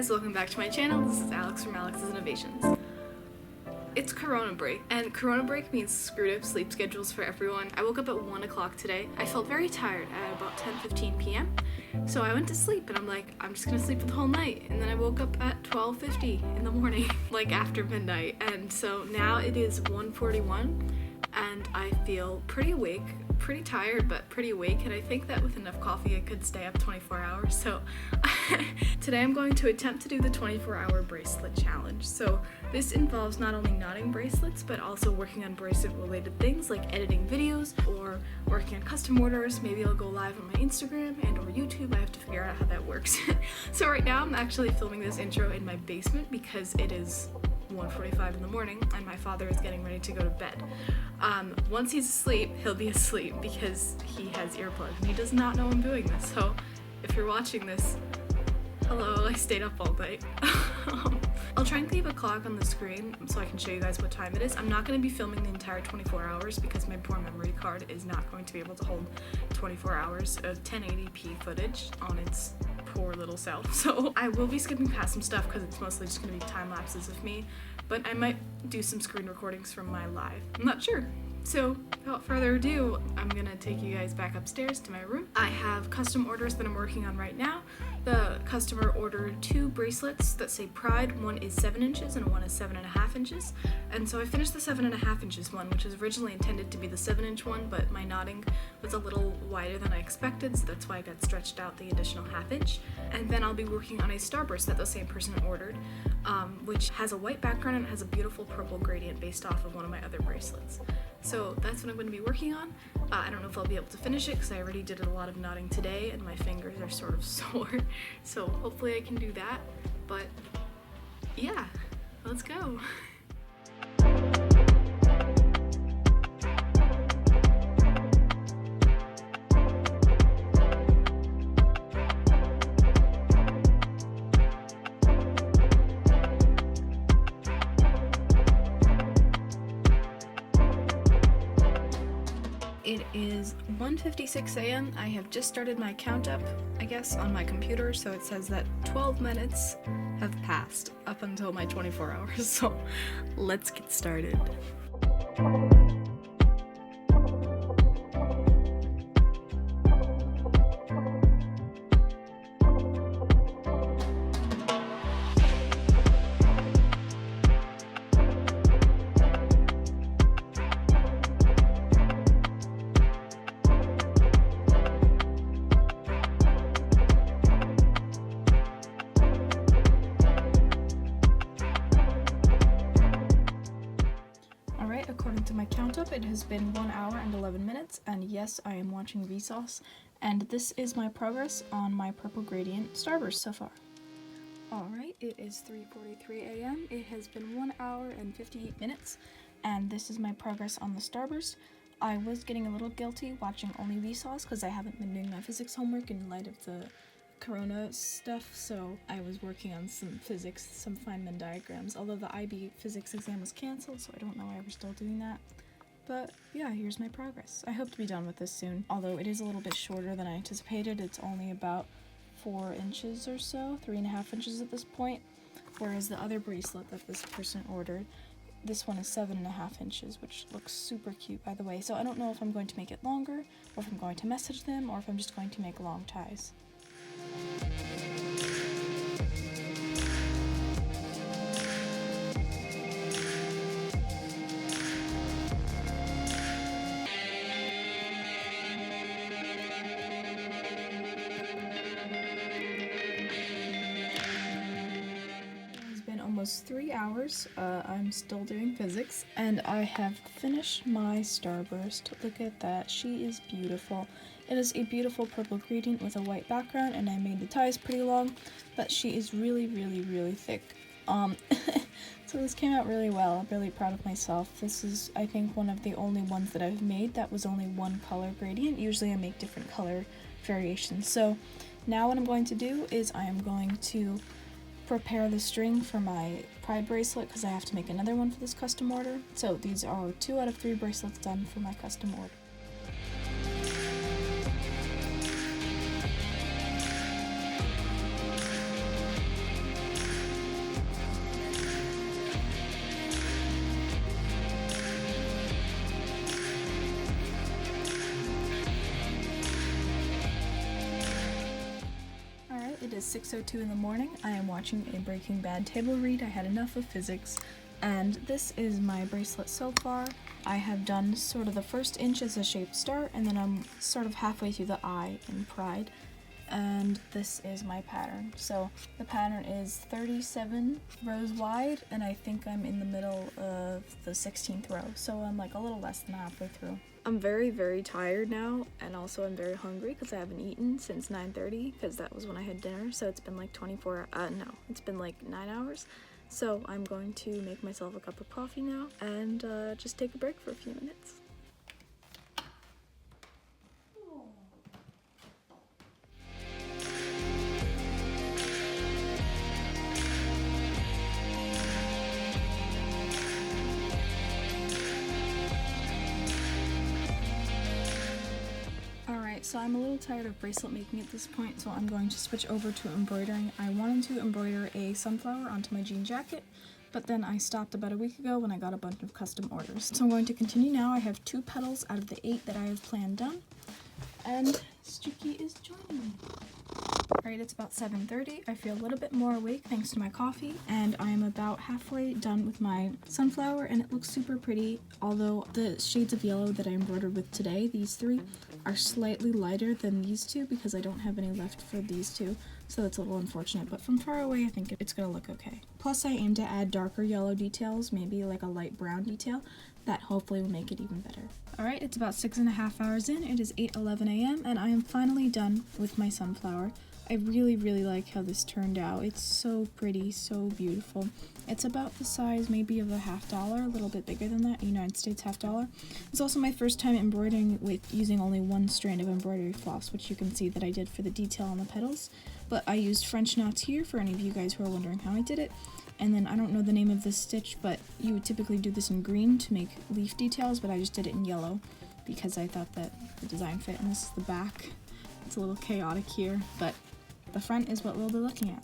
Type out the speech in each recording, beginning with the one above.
guys, welcome back to my channel. This is Alex from Alex's Innovations. It's Corona break, and Corona break means screwed up sleep schedules for everyone. I woke up at 1 o'clock today. I felt very tired at about 10:15 p.m. So I went to sleep and I'm like, I'm just gonna sleep for the whole night. And then I woke up at 12:50 in the morning, like after midnight. And so now it is 1:41 and I feel pretty awake, pretty tired, but pretty awake. And I think that with enough coffee I could stay up 24 hours. So today I'm going to attempt to do the 24-hour bracelet challenge. So this involves not only knotting bracelets, but also working on bracelet related things like editing videos or working on custom orders. Maybe I'll go live on my Instagram and or YouTube. I have to figure out how that works. So right now I'm actually filming this intro in my basement because it is 1:45 in the morning and my father is getting ready to go to bed. Once he's asleep, he'll be asleep because he has earplugs and he does not know I'm doing this. So if you're watching this, hello, I stayed up all night. I'll try and leave a clock on the screen so I can show you guys what time it is. I'm not going to be filming the entire 24 hours because my poor memory card is not going to be able to hold 24 hours of 1080p footage on its poor little self. So I will be skipping past some stuff because it's mostly just going to be time lapses of me, but I might do some screen recordings from my live. I'm not sure. So without further ado, I'm gonna take you guys back upstairs to my room. I have custom orders that I'm working on right now. The customer ordered 2 bracelets that say Pride. One is 7 inches and one is 7.5 inches. And so I finished the 7.5 inches one, which was originally intended to be the 7-inch one, but my knotting was a little wider than I expected, so that's why I got stretched out the additional 1/2 inch. And then I'll be working on a starburst that the same person ordered, which has a white background and has a beautiful purple gradient based off of one of my other bracelets. So that's what I'm going to be working on. I don't know if I'll be able to finish it because I already did a lot of knotting today and my fingers are sort of sore. So hopefully I can do that. But yeah, let's go. It is 1:56 a.m. I have just started my count up, I guess, on my computer, so it says that 12 minutes have passed up until my 24 hours, so let's get started. According to my count up, it has been 1 hour and 11 minutes, and yes, I am watching Vsauce, and this is my progress on my purple gradient starburst so far. Alright, it is 3:43 a.m. It has been 1 hour and 58 minutes, and this is my progress on the starburst. I was getting a little guilty watching only Vsauce because I haven't been doing my physics homework in light of the Corona stuff, so I was working on some physics, some Feynman diagrams, although the IB physics exam was cancelled, so I don't know why we're still doing that. But yeah, here's my progress. I hope to be done with this soon, although it is a little bit shorter than I anticipated. It's only about 4 inches or so, 3.5 inches at this point, whereas the other bracelet that this person ordered, this one is 7.5 inches, which looks super cute, by the way. So I don't know if I'm going to make it longer, or if I'm going to message them, or if I'm just going to make long ties. Almost 3 hours. I'm still doing physics, and I have finished my starburst. Look at that. She is beautiful. It is a beautiful purple gradient with a white background, and I made the ties pretty long, but she is really, really, really thick. So this came out really well. I'm really proud of myself. This is, I think, one of the only ones that I've made that was only one color gradient. Usually I make different color variations. So now what I'm going to do is I am going to prepare the string for my Pride bracelet because I have to make another one for this custom order. So these are 2 out of 3 bracelets done for my custom order. is 6:02 in the morning. I am watching a Breaking Bad table read. I had enough of physics. And this is my bracelet so far. I have done sort of the first inch as a shaped star, and then I'm sort of halfway through the eye in pride. And this is my pattern. So the pattern is 37 rows wide, and I think I'm in the middle of the 16th row. So I'm like a little less than halfway through. I'm very, very tired now, and also I'm very hungry because I haven't eaten since 9:30 because that was when I had dinner. So it's been like it's been like 9 hours. So I'm going to make myself a cup of coffee now and just take a break for a few minutes. So I'm a little tired of bracelet making at this point, so I'm going to switch over to embroidering. I wanted to embroider a sunflower onto my jean jacket, but then I stopped about a week ago when I got a bunch of custom orders. So I'm going to continue now. I have 2 petals out of the 8 that I have planned done, and Stuki is joining me. Alright, it's about 7:30. I feel a little bit more awake thanks to my coffee, and I am about halfway done with my sunflower, and it looks super pretty, although the shades of yellow that I embroidered with today, these 3, are slightly lighter than these 2 because I don't have any left for these 2, so that's a little unfortunate, but from far away I think it's going to look okay. Plus I aim to add darker yellow details, maybe like a light brown detail, that hopefully will make it even better. Alright, it's about 6.5 hours in, it is 8:11 a.m. and I am finally done with my sunflower. I really, really like how this turned out. It's so pretty, so beautiful. It's about the size maybe of a $50, a little bit bigger than that, United States $50. It's also my first time embroidering with using only 1 strand of embroidery floss, which you can see that I did for the detail on the petals. But I used French knots here for any of you guys who are wondering how I did it. And then I don't know the name of this stitch, but you would typically do this in green to make leaf details, but I just did it in yellow because I thought that the design fit. And this is the back. It's a little chaotic here, but the front is what we'll be looking at.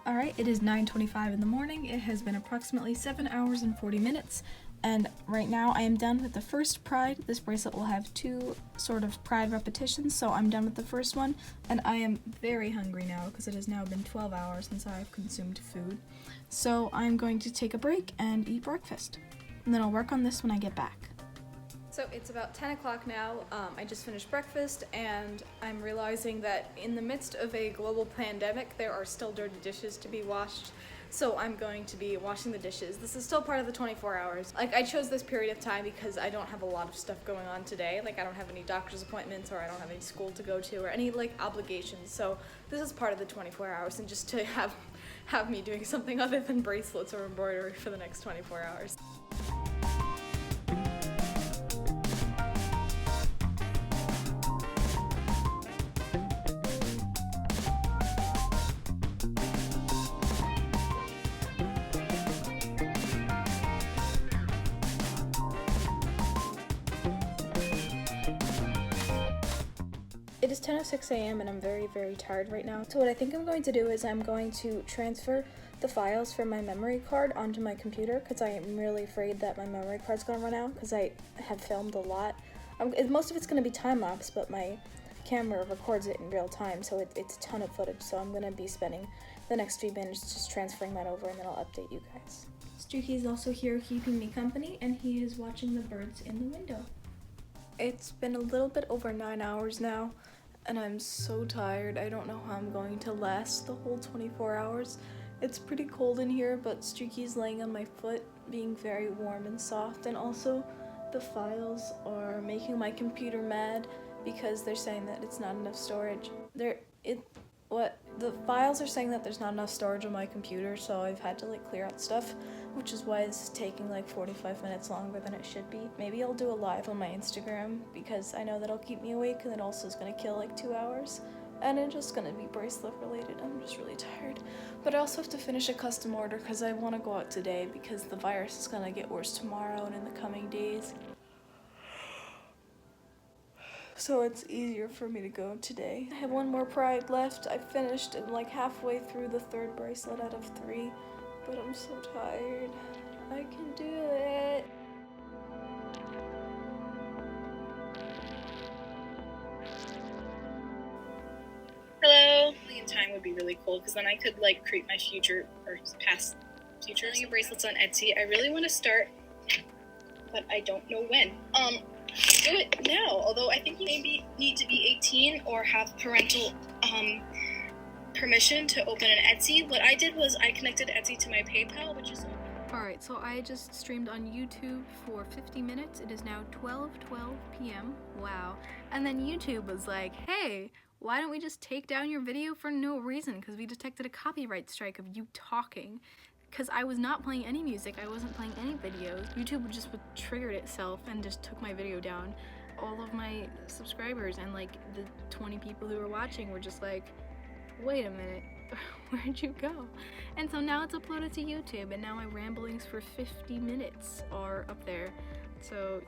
Alright, it is 9:25 in the morning. It has been approximately 7 hours and 40 minutes, and right now I am done with the first pride. This bracelet will have 2 sort of pride repetitions, so I'm done with the first one, and I am very hungry now because it has now been 12 hours since I have consumed food. So I'm going to take a break and eat breakfast, and then I'll work on this when I get back. So it's about 10 o'clock now. I just finished breakfast, and I'm realizing that in the midst of a global pandemic, there are still dirty dishes to be washed. So I'm going to be washing the dishes. This is still part of the 24 hours. Like, I chose this period of time because I don't have a lot of stuff going on today. Like, I don't have any doctor's appointments, or I don't have any school to go to, or any like obligations. So this is part of the 24 hours, and just to have me doing something other than bracelets or embroidery for the next 24 hours. It is 10:06 a.m. and I'm very, very tired right now. So what I think I'm going to do is I'm going to transfer the files from my memory card onto my computer because I am really afraid that my memory card's going to run out because I have filmed a lot. Most of it's going to be time-lapse, but my camera records it in real time, so it's a ton of footage. So I'm going to be spending the next few minutes just transferring that over, and then I'll update you guys. Stuki is also here keeping me company, and he is watching the birds in the window. It's been a little bit over 9 hours now, and I'm so tired. I don't know how I'm going to last the whole 24 hours. It's pretty cold in here, but Stuki's laying on my foot, being very warm and soft, and also the files are making my computer mad because they're saying that it's not enough storage. The files are saying that there's not enough storage on my computer, so I've had to clear out stuff, which is why it's taking 45 minutes longer than it should be. Maybe I'll do a live on my Instagram because I know that'll keep me awake, and it also is gonna kill 2 hours. and it's just gonna be bracelet related. I'm just really tired. But I also have to finish a custom order because I want to go out today because the virus is gonna get worse tomorrow and in the coming days. So it's easier for me to go today. I have one more pride left. I finished and like halfway through the 3rd bracelet out of 3, but I'm so tired. I can do it. Hello. In time would be really cool because then I could like create my future or past future bracelets on Etsy. I really want to start, but I don't know when. Do it now. Although I think you maybe need to be 18 or have parental permission to open an Etsy. What I did was I connected Etsy to my PayPal, which is. Alright, so I just streamed on YouTube for 50 minutes. It is now 12:12 p.m. Wow. And then YouTube was like, hey, why don't we just take down your video for no reason? Because we detected a copyright strike of you talking. Because I was not playing any music, I wasn't playing any videos. YouTube just triggered itself and just took my video down. All of my subscribers and like the 20 people who were watching were just like, wait a minute, where'd you go? And so now it's uploaded to YouTube, and now my ramblings for 50 minutes are up there. So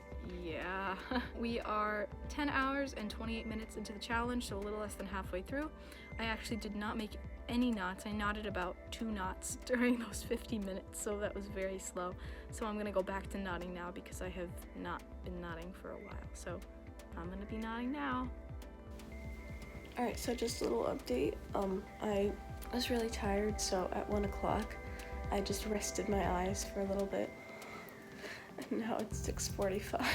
yeah, we are 10 hours and 28 minutes into the challenge, so a little less than halfway through. I actually did not make any knots. I knotted about 2 knots during those 50 minutes, so that was very slow. So I'm gonna go back to knotting now because I have not been knotting for a while. So I'm gonna be knotting now. Alright, so just a little update. I was really tired, so at 1 o'clock I just rested my eyes for a little bit. And now it's 6:45.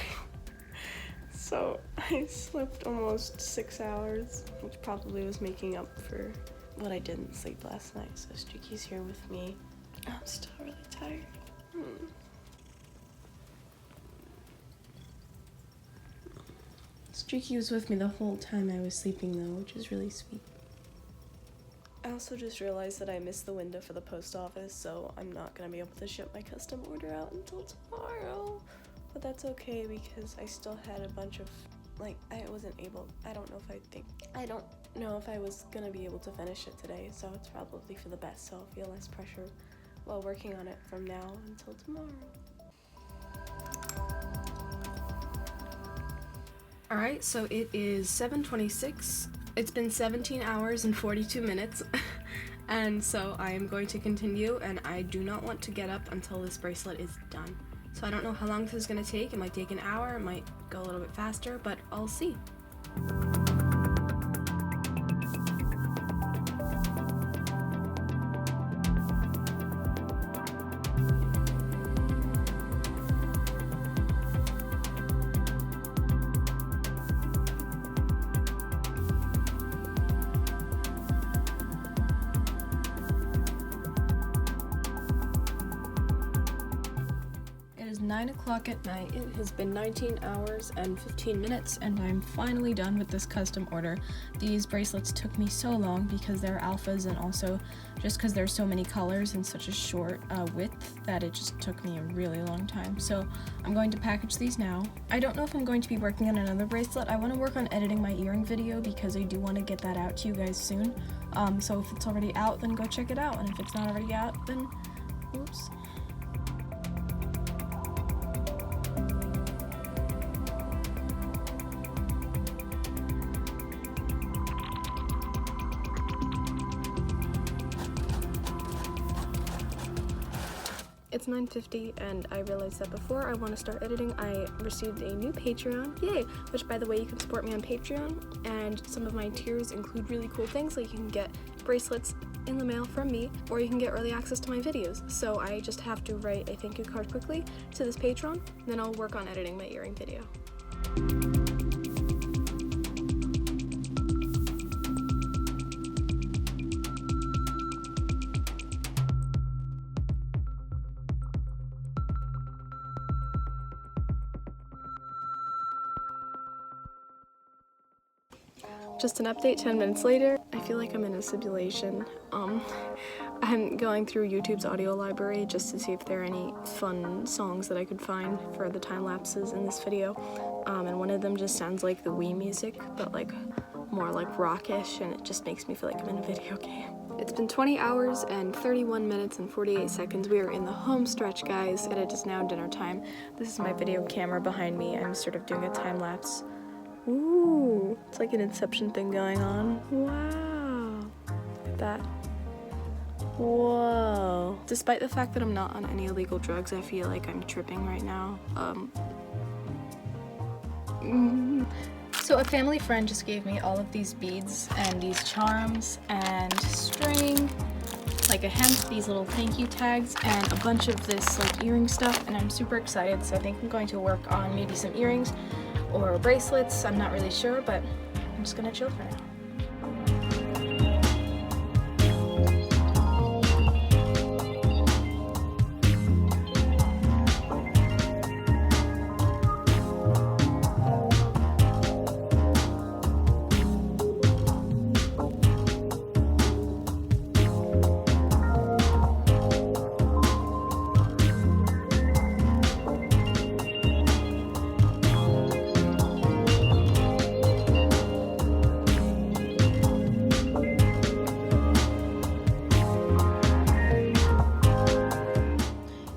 So I slept almost 6 hours, which probably was making up for what I didn't sleep last night. So Streaky's here with me. I'm still really tired. Streaky was with me the whole time I was sleeping though, which is really sweet. I also just realized that I missed the window for the post office, so I'm not gonna be able to ship my custom order out until tomorrow. But that's okay because I still had a bunch of, like, I don't know if I was gonna be able to finish it today, so it's probably for the best, so I'll feel less pressure while working on it from now until tomorrow. Alright, so it is 7:26. It's been 17 hours and 42 minutes, and so I am going to continue, and I do not want to get up until this bracelet is done. So I don't know how long this is going to take. It might take an hour, it might go a little bit faster, but I'll see. It is 9 o'clock at night. It has been 19 hours and 15 minutes, and I'm finally done with this custom order. These bracelets took me so long because they're alphas, and also just because there's so many colors and such a short width that it just took me a really long time. So I'm going to package these now. I don't know if I'm going to be working on another bracelet. I want to work on editing my earring video because I do want to get that out to you guys soon. So if it's already out, then go check it out, and if it's not already out, then oops. It's 9:50 and I realized that before I want to start editing, I received a new Patreon, yay! Which, by the way, you can support me on Patreon, and some of my tiers include really cool things, like you can get bracelets in the mail from me, or you can get early access to my videos. So I just have to write a thank you card quickly to this Patreon, then I'll work on editing my earring video. Just an update 10 minutes later. I feel like I'm in a simulation. I'm going through YouTube's audio library just to see if there are any fun songs that I could find for the time lapses in this video. And one of them just sounds like the Wii music, but like more like rockish, and it just makes me feel like I'm in a video game. It's been 20 hours and 31 minutes and 48 seconds. We are in the home stretch, guys, and it is now dinner time. This is my video camera behind me. I'm sort of doing a time lapse. Ooh, it's like an Inception thing going on. Wow, look at that. Whoa. Despite the fact that I'm not on any illegal drugs, I feel like I'm tripping right now. So a family friend just gave me all of these beads and these charms and string, like a hemp, these little thank you tags, and a bunch of this like earring stuff, and I'm super excited. So I think I'm going to work on maybe some earrings or bracelets. I'm not really sure, but I'm just gonna chill for now.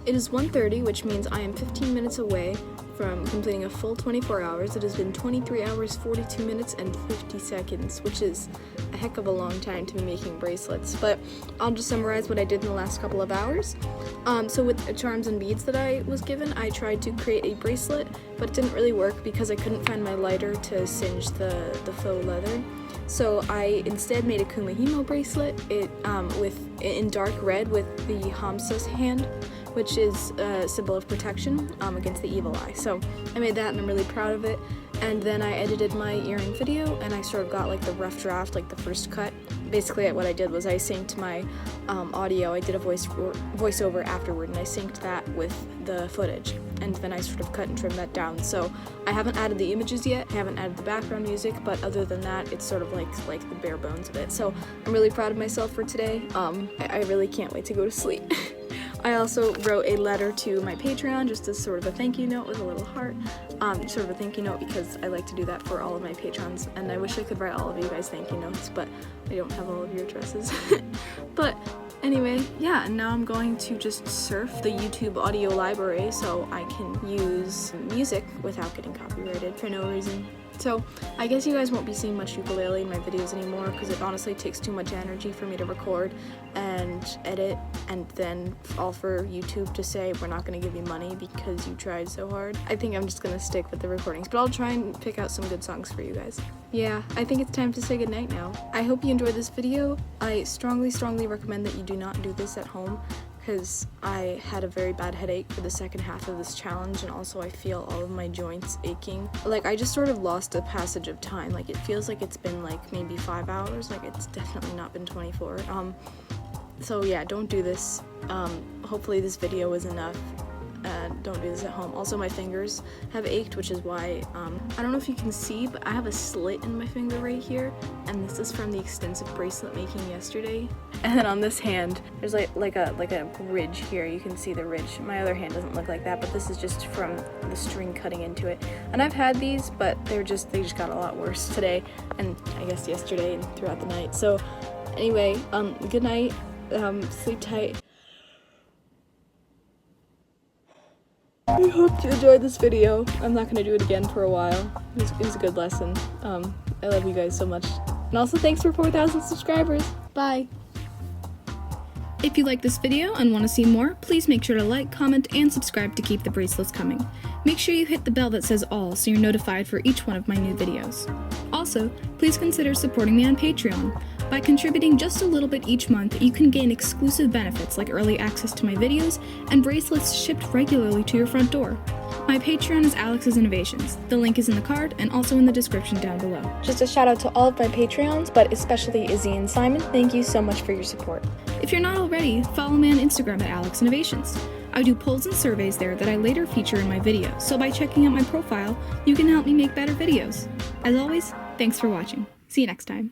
It is 1:30, which means I am 15 minutes away from completing a full 24 hours. It has been 23 hours, 42 minutes, and 50 seconds, which is a heck of a long time to be making bracelets. But I'll just summarize what I did in the last couple of hours. So with the charms and beads that I was given, I tried to create a bracelet, but it didn't really work because I couldn't find my lighter to singe the faux leather. So I instead made a kumihimo bracelet, in dark red with the Hamsa's hand, which is a symbol of protection against the evil eye. So I made that and I'm really proud of it. And then I edited my earring video and I sort of got like the rough draft, like the first cut. Basically what I did was I synced my audio. I did a voiceover afterward, and I synced that with the footage. And then I sort of cut and trimmed that down. So I haven't added the images yet, I haven't added the background music, but other than that, it's sort of like the bare bones of it. So I'm really proud of myself for today. I really can't wait to go to sleep. I also wrote a letter to my Patreon, just as sort of a thank you note with a little heart. Sort of a thank you note because I like to do that for all of my patrons, and I wish I could write all of you guys thank you notes, but I don't have all of your addresses. But anyway, yeah, and now I'm going to just surf the YouTube audio library so I can use music without getting copyrighted for no reason. So I guess you guys won't be seeing much ukulele in my videos anymore because it honestly takes too much energy for me to record and edit, and then all for YouTube to say we're not going to give you money because you tried so hard. I think I'm just going to stick with the recordings, but I'll try and pick out some good songs for you guys. Yeah, I think it's time to say goodnight now. I hope you enjoyed this video. I strongly recommend that you do not do this at home, because I had a very bad headache for the second half of this challenge, and also I feel all of my joints aching. Like, I just sort of lost the passage of time. Like, it feels like it's been like maybe 5 hours. Like, it's definitely not been 24. So yeah, don't do this. Hopefully this video was enough. Don't do this at home. Also, my fingers have ached, which is why, I don't know if you can see, but I have a slit in my finger right here, and this is from the extensive bracelet making yesterday. And then on this hand, there's like a ridge here. You can see the ridge. My other hand doesn't look like that, but this is just from the string cutting into it. And I've had these, but they just got a lot worse today, and I guess yesterday and throughout the night. So anyway, good night, sleep tight. I hope you enjoyed this video. I'm not gonna do it again for a while. It was a good lesson. I love you guys so much. And also thanks for 4,000 subscribers. Bye. If you like this video and want to see more, please make sure to like, comment, and subscribe to keep the bracelets coming. Make sure you hit the bell that says all so you're notified for each one of my new videos. Also, please consider supporting me on Patreon. By contributing just a little bit each month, you can gain exclusive benefits like early access to my videos and bracelets shipped regularly to your front door. My Patreon is Alex's Innovations. The link is in the card and also in the description down below. Just a shout out to all of my Patreons, but especially Izzy and Simon. Thank you so much for your support. If you're not already, follow me on Instagram at Alex Innovations. I do polls and surveys there that I later feature in my videos, so by checking out my profile, you can help me make better videos. As always, thanks for watching. See you next time.